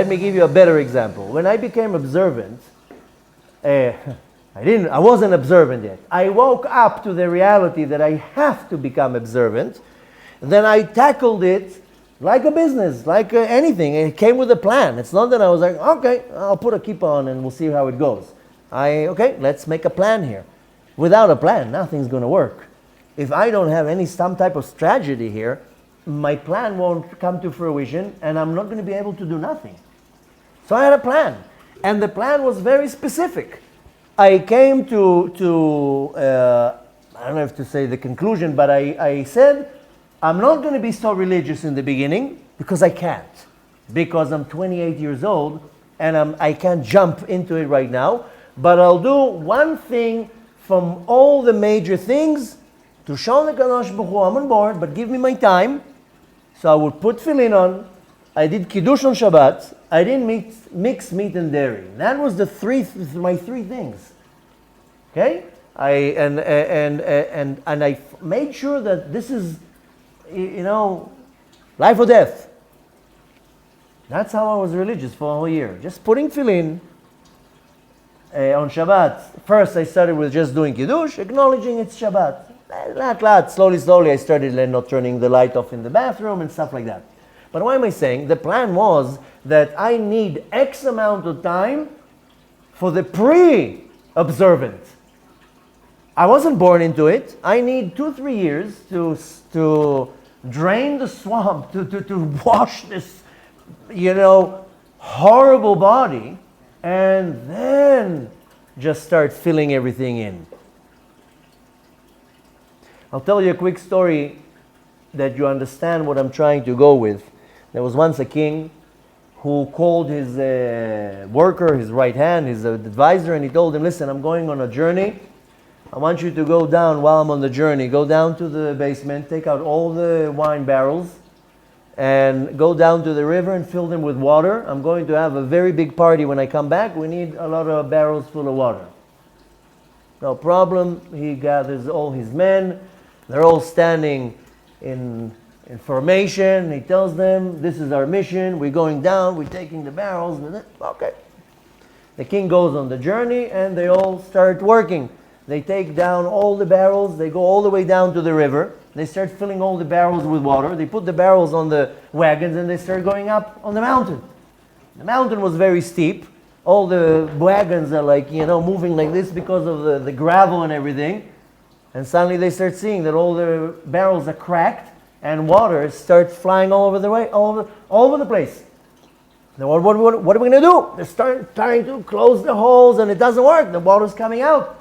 Let me give you a better example. When I became observant, I wasn't observant yet. I woke up to the reality that I have to become observant. Then I tackled it like a business, like anything. It came with a plan. It's not that I was like, okay, I'll put a kippah on and we'll see how it goes. Okay, let's make a plan here. Without a plan, nothing's going to work. If I don't have some type of strategy here, my plan won't come to fruition and I'm not going to be able to do nothing. So I had a plan. And the plan was very specific. I came to I don't have to say the conclusion, but I said, I'm not going to be so religious in the beginning because I can't. Because I'm 28 years old and I can't jump into it right now. But I'll do one thing from all the major things to show the Kadosh Baruch Hu I'm on board, but give me my time. So I would put tefillin on. I did kiddush on Shabbat. I didn't mix meat and dairy. That was my three things. Okay? And I made sure that this is, life or death. That's how I was religious for a whole year. Just putting tefillin on Shabbat. First I started with just doing kiddush, acknowledging it's Shabbat. Slowly I started not turning the light off in the bathroom and stuff like that. But why am I saying? The plan was that I need X amount of time for the pre-observant. I wasn't born into it. I need 2-3 years to drain the swamp, to wash this, horrible body, and then just start filling everything in. I'll tell you a quick story that you understand what I'm trying to go with. There was once a king who called his worker, his right hand, his advisor, and he told him, listen, I'm going on a journey. I want you to go down while I'm on the journey. Go down to the basement, take out all the wine barrels, and go down to the river and fill them with water. I'm going to have a very big party when I come back. We need a lot of barrels full of water. No problem. He gathers all his men. They're all standing in formation. He tells them, this is our mission. We're going down. We're taking the barrels. Okay. The king goes on the journey and they all start working. They take down all the barrels. They go all the way down to the river. They start filling all the barrels with water. They put the barrels on the wagons and they start going up on the mountain. The mountain was very steep. All the wagons are moving like this because of the gravel and everything. And suddenly they start seeing that all the barrels are cracked and water starts flying all over the place. Now what are we going to do? They start trying to close the holes and it doesn't work. The water's coming out.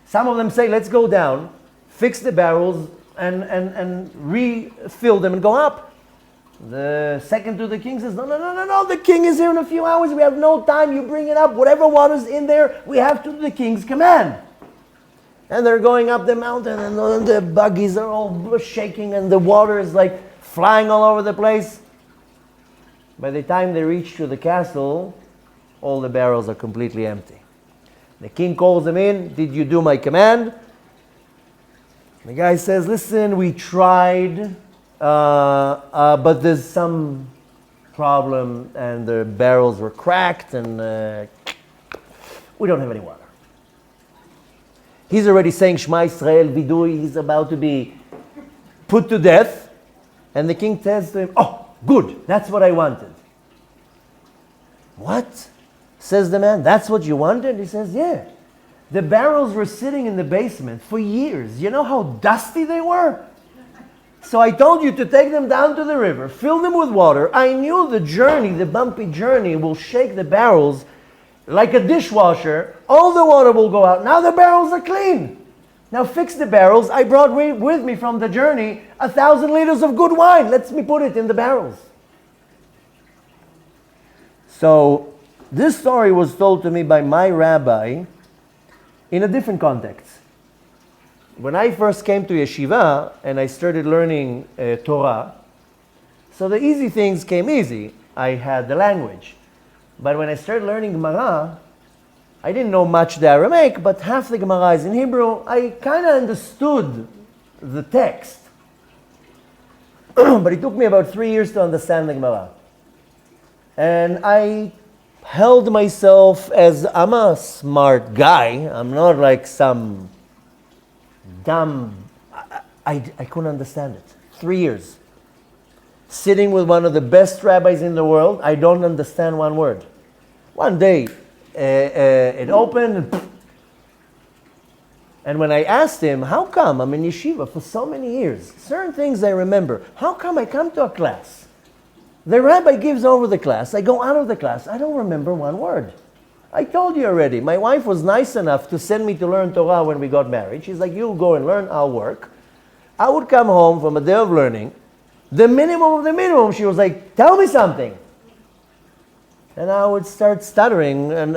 Some of them say, let's go down, fix the barrels and refill them and go up. The second to the king says, no, the king is here in a few hours. We have no time. You bring it up. Whatever water's in there, we have to do the king's command. And they're going up the mountain and the buggies are all shaking and the water is flying all over the place. By the time they reach to the castle, all the barrels are completely empty. The king calls them in. Did you do my command? The guy says, listen, we tried, but there's some problem and the barrels were cracked and we don't have any water. He's already saying Shema Yisrael Vidui. He's about to be put to death. And the king tells to him, oh, good, that's what I wanted. What? Says the man, that's what you wanted? He says, yeah. The barrels were sitting in the basement for years. You know how dusty they were? So I told you to take them down to the river, fill them with water. I knew the bumpy journey will shake the barrels like a dishwasher. All the water will go out. Now the barrels are clean. Now fix the barrels. I brought with me from the journey 1,000 liters of good wine. Let me put it in the barrels. So this story was told to me by my rabbi in a different context. When I first came to yeshiva and I started learning Torah, so the easy things came easy. I had the language. But when I started learning Gemara, I didn't know much the Aramaic, but half the Gemara is in Hebrew. I kind of understood the text. But it took me about 3 years to understand the Gemara. And I held myself as I'm a smart guy. I'm not like some dumb. I couldn't understand it. 3 years. Sitting with one of the best rabbis in the world, I don't understand one word. One day, it opened, and when I asked him, how come I'm in yeshiva for so many years, certain things I remember, how come I come to a class? The rabbi gives over the class, I go out of the class, I don't remember one word. I told you already, my wife was nice enough to send me to learn Torah when we got married. She's like, you go and learn, I'll work. I would come home from a day of learning. The minimum of the minimum, she was like, tell me something. And I would start stuttering, and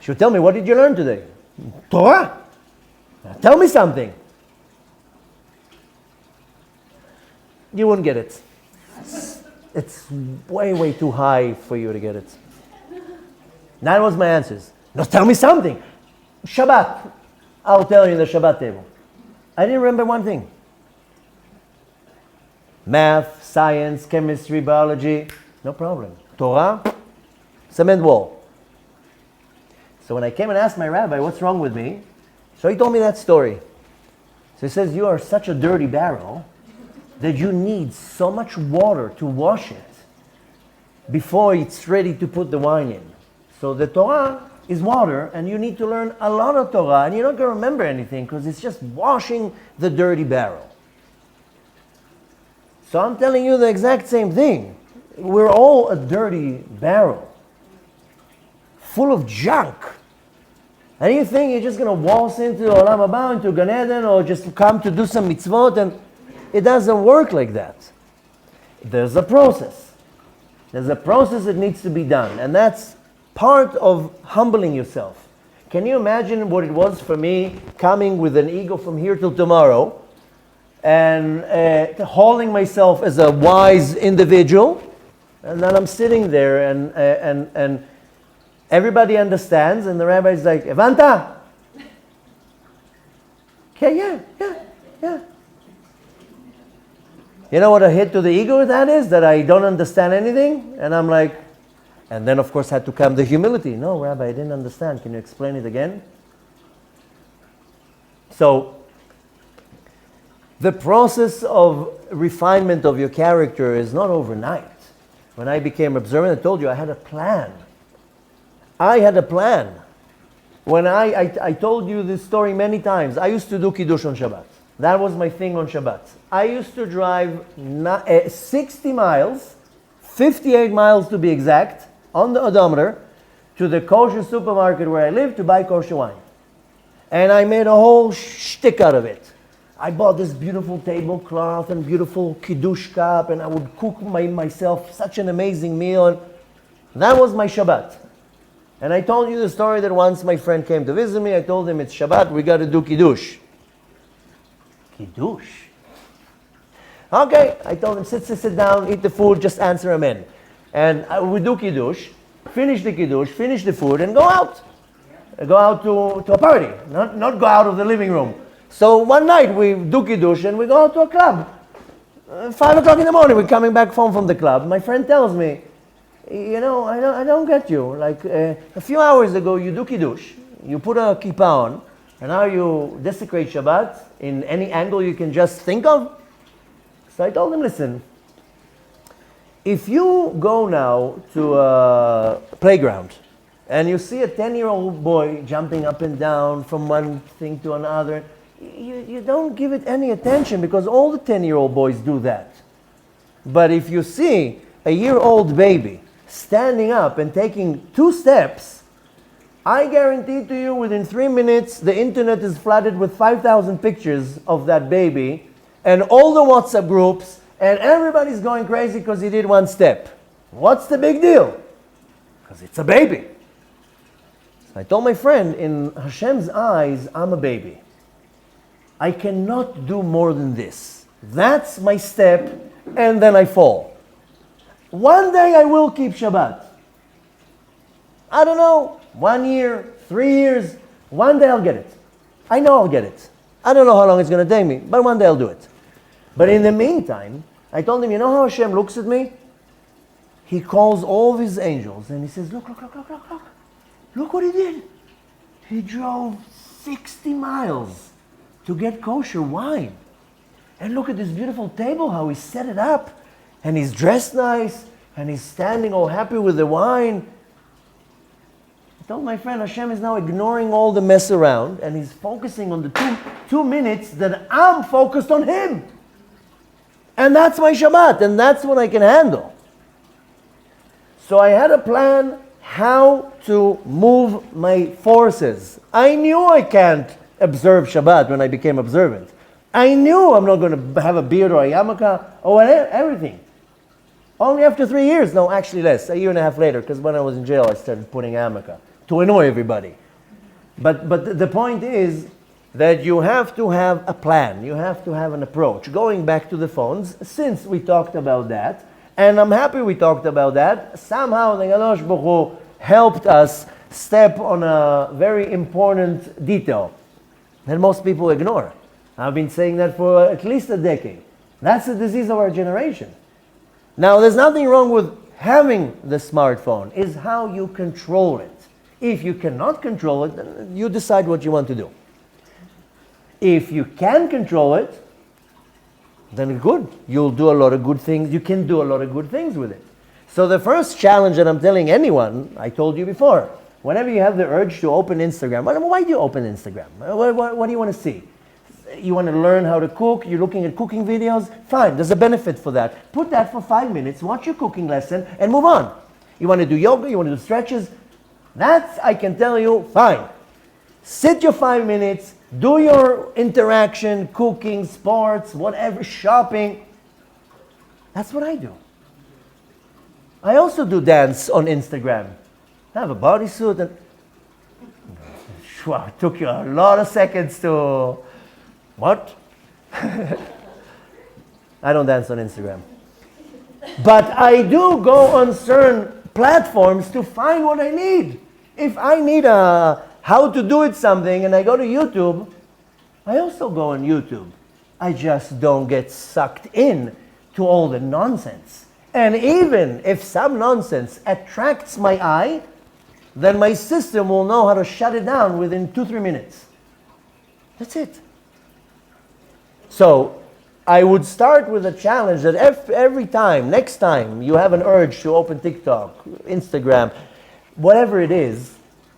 she would tell me, what did you learn today? Torah. Tell me something. You wouldn't get it. It's way, way too high for you to get it. That was my answers. No, tell me something. Shabbat. I'll tell you in the Shabbat table. I didn't remember one thing. Math, science, chemistry, biology, no problem. Torah, cement wall. So when I came and asked my rabbi, what's wrong with me? So he told me that story. So he says, you are such a dirty barrel that you need so much water to wash it before it's ready to put the wine in. So the Torah is water, and you need to learn a lot of Torah, and you're not going to remember anything because it's just washing the dirty barrel. So I'm telling you the exact same thing. We're all a dirty barrel, full of junk. And you think you're just going to waltz into Olam Haba, into Gan Eden, or just come to do some mitzvot, and it doesn't work like that. There's a process. There's a process that needs to be done, and that's part of humbling yourself. Can you imagine what it was for me coming with an ego from here till tomorrow and hauling myself as a wise individual, and then I'm sitting there and everybody understands, and the rabbi's like, Evanta? Okay, yeah. You know what a hit to the ego that is? That I don't understand anything? And I'm like, and then of course had to come the humility. No, Rabbi, I didn't understand. Can you explain it again? So, the process of refinement of your character is not overnight. When I became observant, I told you I had a plan. When I told you this story many times. I used to do Kiddush on Shabbat. That was my thing on Shabbat. I used to drive 60 miles, 58 miles to be exact, on the odometer, to the kosher supermarket where I live to buy kosher wine. And I made a whole shtick out of it. I bought this beautiful tablecloth and beautiful Kiddush cup, and I would cook myself such an amazing meal. And that was my Shabbat. And I told you the story that once my friend came to visit me, I told him, it's Shabbat, we got to do Kiddush. Kiddush? Okay, I told him, sit down, eat the food, just answer amen. And we do Kiddush, finish the Kiddush, finish the food, and go out. Go out to a party, not go out of the living room. So one night we do Kiddush and we go out to a club. 5 o'clock in the morning, we're coming back home from the club. My friend tells me, you know, I don't get you. Like a few hours ago, you do Kiddush, you put a kippah on, and now you desecrate Shabbat in any angle you can just think of. So I told him, listen, if you go now to a playground and you see a 10-year-old boy jumping up and down from one thing to another, you don't give it any attention because all the 10-year-old boys do that. But if you see a year-old baby standing up and taking 2 steps, I guarantee to you within 3 minutes the internet is flooded with 5,000 pictures of that baby and all the WhatsApp groups, and everybody's going crazy because he did 1 step. What's the big deal? Because it's a baby. So I told my friend, in Hashem's eyes, I'm a baby. I cannot do more than this. That's my step, and then I fall. One day I will keep Shabbat. I don't know, 1 year, 3 years, one day I'll get it. I know I'll get it. I don't know how long it's going to take me, but one day I'll do it. But in the meantime, I told him, you know how Hashem looks at me? he calls all of his angels and he says, look, look, look, look, look, look. Look what he did. He drove 60 miles to get kosher wine. And look at this beautiful table, how he set it up. And he's dressed nice, and he's standing all happy with the wine. I told my friend, Hashem is now ignoring all the mess around, and he's focusing on the two minutes that I'm focused on him. And that's my Shabbat, and that's what I can handle. So I had a plan how to move my forces. I knew I can't observe Shabbat when I became observant. I knew I'm not going to have a beard or a yarmulke or whatever, everything. Only after 3 years, no, actually less, a year and a half later, because when I was in jail, I started putting yarmulke to annoy everybody. But the point is that you have to have a plan. You have to have an approach. Going back to the phones, since we talked about that, and I'm happy we talked about that, somehow the Kadosh Baruch Hu helped us step on a very important detail that most people ignore. I've been saying that for at least a decade. That's the disease of our generation. Now, there's nothing wrong with having the smartphone. It's how you control it. If you cannot control it, then you decide what you want to do. If you can control it, then good. You'll do a lot of good things. You can do a lot of good things with it. So the first challenge that I'm telling anyone, I told you before, whenever you have the urge to open Instagram, why do you open Instagram? What do you want to see? You want to learn how to cook, you're looking at cooking videos, fine, there's a benefit for that. Put that for 5 minutes, watch your cooking lesson, and move on. You want to do yoga, you want to do stretches, that's, I can tell you, fine. Sit your 5 minutes, do your interaction, cooking, sports, whatever, shopping. That's what I do. I also do dance on Instagram. I have a bodysuit and it took you a lot of seconds to... What? I don't dance on Instagram. But I do go on certain platforms to find what I need. If I need a how to do it something and I go to YouTube, I also go on YouTube. I just don't get sucked in to all the nonsense. And even if some nonsense attracts my eye, then my system will know how to shut it down within 2-3 minutes. That's it. So I would start with a challenge that every time, next time you have an urge to open TikTok, Instagram, whatever it is,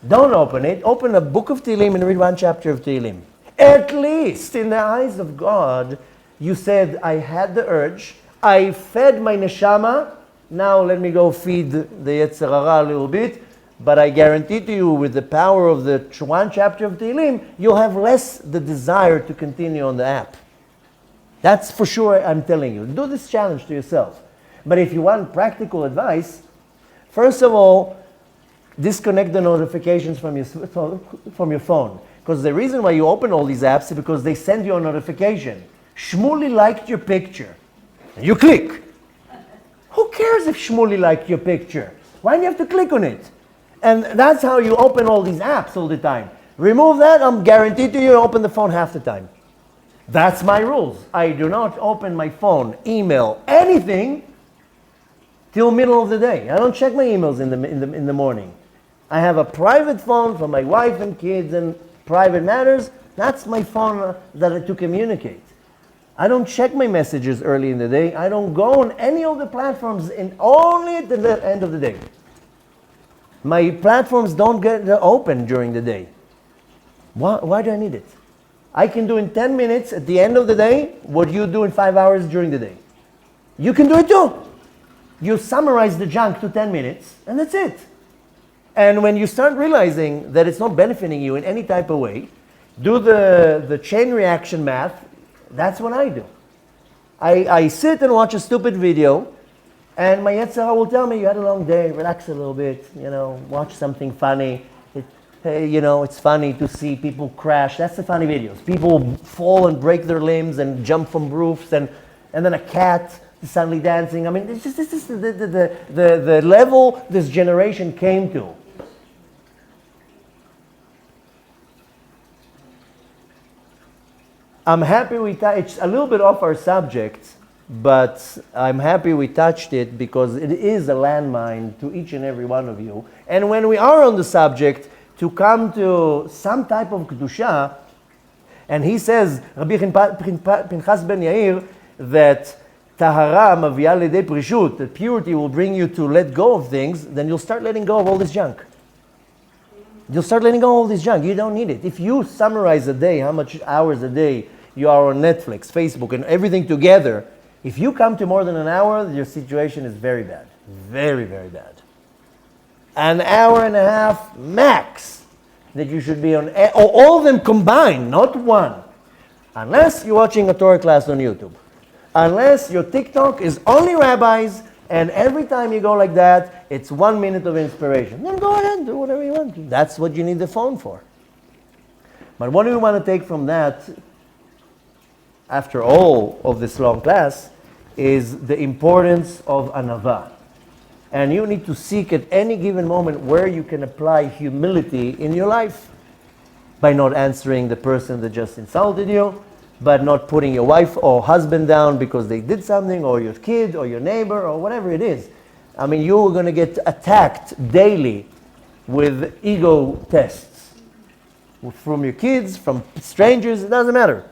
don't open it. Open a book of Tehillim and read one chapter of Tehillim. At least in the eyes of God, you said, I had the urge, I fed my neshama, now let me go feed the Yetzer Hara a little bit, but I guarantee to you with the power of the one chapter of Tehillim, you'll have less the desire to continue on the app. That's for sure, I'm telling you. Do this challenge to yourself. But if you want practical advice, first of all, disconnect the notifications from your phone. Because the reason why you open all these apps is because they send you a notification. Shmuley liked your picture. And you click. Who cares if Shmuley liked your picture? Why do you have to click on it? And that's how you open all these apps all the time. Remove that, I'm guaranteed to you open the phone half the time. That's my rules. I do not open my phone, email, anything till middle of the day. I don't check my emails in the morning. I have a private phone for my wife and kids and private matters. That's my phone to communicate. I don't check my messages early in the day. I don't go on any of the platforms only at the end of the day. My platforms don't get open during the day. Why do I need it? I can do in 10 minutes at the end of the day what you do in 5 hours during the day. You can do it too. You summarize the junk to 10 minutes and that's it. And when you start realizing that it's not benefiting you in any type of way, do the chain reaction math. That's what I do. I sit and watch a stupid video and my Yetzer Hara will tell me, you had a long day, relax a little bit, watch something funny. It's funny to see people crash. That's the funny videos. People fall and break their limbs and jump from roofs and then a cat is suddenly dancing. I mean, this is the level this generation came to. I'm happy it's a little bit off our subject, but I'm happy we touched it because it is a landmine to each and every one of you. And when we are on the subject, to come to some type of kedusha, and he says, Rabbi Pinchas ben Yair, that tahara mavia lidei prishut, that purity will bring you to let go of things, then you'll start letting go of all this junk. You'll start letting go of all this junk. You don't need it. If you summarize a day, how much hours a day you are on Netflix, Facebook, and everything together, if you come to more than an hour, your situation is very bad. Very, very bad. An hour and a half max that you should be on, or all of them combined, not one. Unless you're watching a Torah class on YouTube. Unless your TikTok is only rabbis, and every time you go like that, it's 1 minute of inspiration. Then go ahead, do whatever you want. That's what you need the phone for. But what do we want to take from that, after all of this long class, is the importance of Anava. And you need to seek at any given moment where you can apply humility in your life. By not answering the person that just insulted you, but not putting your wife or husband down because they did something, or your kid, or your neighbor, or whatever it is. I mean, you're going to get attacked daily with ego tests. From your kids, from strangers, it doesn't matter.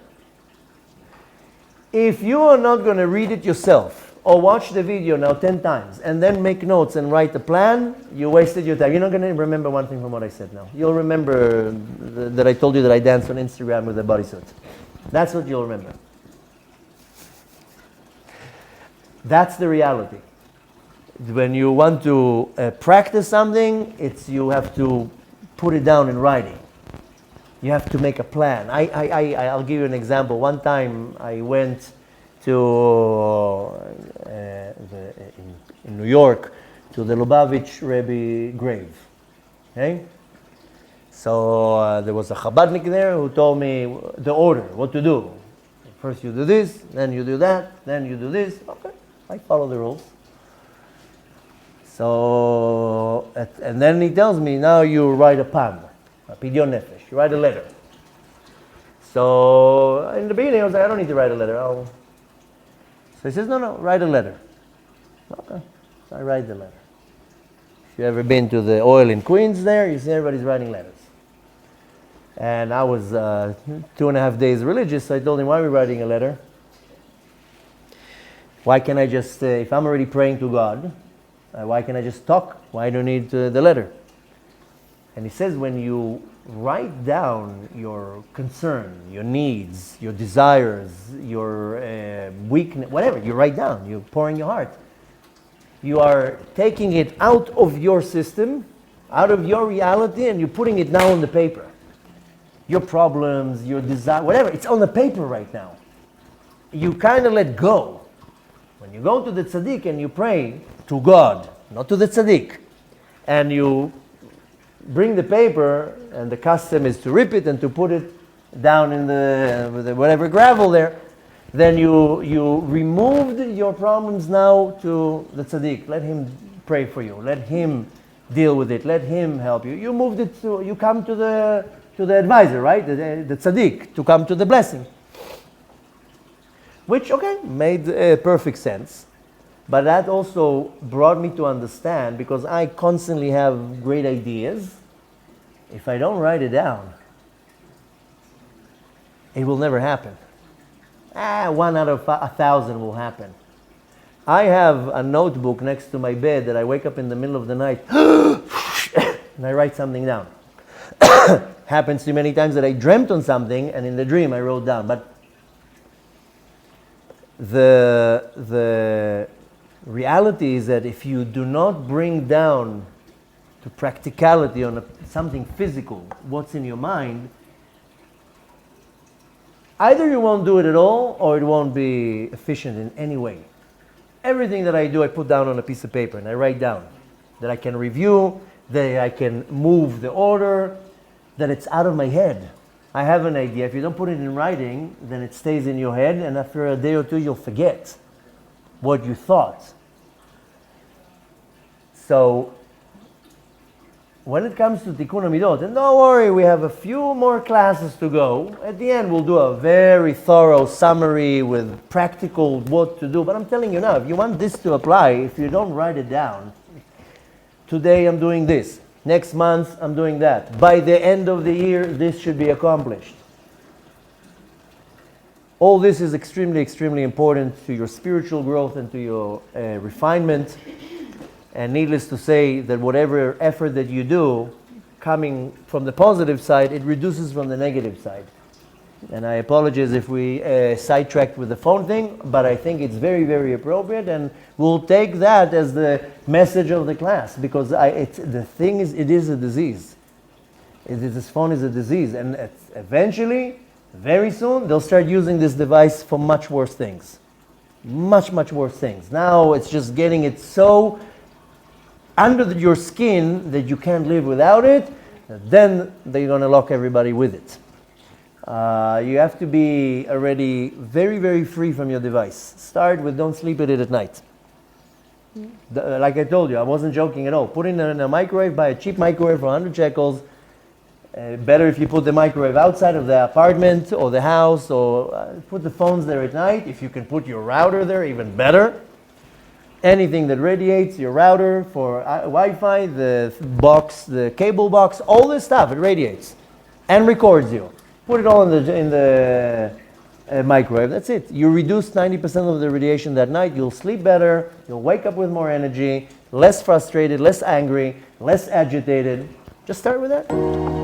If you are not going to read it yourself, or watch the video now 10 times, and then make notes and write a plan, you wasted your time. You're not going to remember one thing from what I said now. You'll remember that I told you that I danced on Instagram with a bodysuit. That's what you'll remember. That's the reality. When you want to practice something, you have to put it down in writing. You have to make a plan. I'll give you an example. One time I went to in New York to the Lubavitch Rebbe grave. Okay? So there was a Chabadnik there who told me the order, what to do. First you do this, then you do that, then you do this. Okay, I follow the rules. So, and then he tells me, now you write a pam, a pidyon nefesh, you write a letter. So in the beginning I was like, I don't need to write a letter. So he says, no, write a letter. Okay, so I write the letter. If you ever been to the oil in Queens there, you see everybody's writing letters. And I was 2.5 days religious, so I told him, why are we writing a letter? Why can't I just, if I'm already praying to God, why can't I just talk? Why do I need the letter? And he says, when you write down your concern, your needs, your desires, your weakness, whatever, you write down, you pour in your heart. You are taking it out of your system, out of your reality, and you're putting it now on the paper. Your problems, your desire, whatever, it's on the paper right now. You kind of let go. When you go to the tzaddik and you pray to God, not to the tzaddik, and you bring the paper, and the custom is to rip it and to put it down in the whatever gravel there, then you removed your problems now to the tzaddik. Let him pray for you. Let him deal with it. Let him help you. You moved it to, you come to the advisor, right? The tzaddik, to come to the blessing. Which, okay, made perfect sense. But that also brought me to understand, because I constantly have great ideas. If I don't write it down, it will never happen. 1 out of 1,000 will happen. I have a notebook next to my bed that I wake up in the middle of the night and I write something down. Happens to me many times that I dreamt on something and in the dream I wrote down. But the reality is that if you do not bring down to practicality on something physical, what's in your mind, either you won't do it at all or it won't be efficient in any way. Everything that I do, I put down on a piece of paper and I write down that I can review, that I can move the order, that it's out of my head. I have an idea. If you don't put it in writing, then it stays in your head, and after a day or two, you'll forget what you thought. So when it comes to Tikkun HaMidot, and don't worry, we have a few more classes to go. At the end, we'll do a very thorough summary with practical what to do. But I'm telling you now, if you want this to apply, if you don't write it down, today I'm doing this. Next month, I'm doing that. By the end of the year, this should be accomplished. All this is extremely, extremely important to your spiritual growth and to your refinement. And needless to say that whatever effort that you do, coming from the positive side, it reduces from the negative side. And I apologize if we sidetracked with the phone thing, but I think it's very, very appropriate, and we'll take that as the message of the class, because the thing is, it is a disease. This phone is a disease, and eventually, very soon, they'll start using this device for much worse things. Much, much worse things. Now it's just getting it so under your skin that you can't live without it, then they're going to lock everybody with it. You have to be already very, very free from your device. Start with don't sleep with it at night. Like I told you, I wasn't joking at all. Put it in a microwave, buy a cheap microwave for 100 shekels. Better if you put the microwave outside of the apartment or the house, or put the phones there at night. If you can put your router there, even better. Anything that radiates, your router for Wi-Fi, the box, the cable box, all this stuff, it radiates and records you. Put it all in the microwave. That's it. You reduce 90% of the radiation that night. You'll sleep better. You'll wake up with more energy, less frustrated, less angry, less agitated. Just start with that.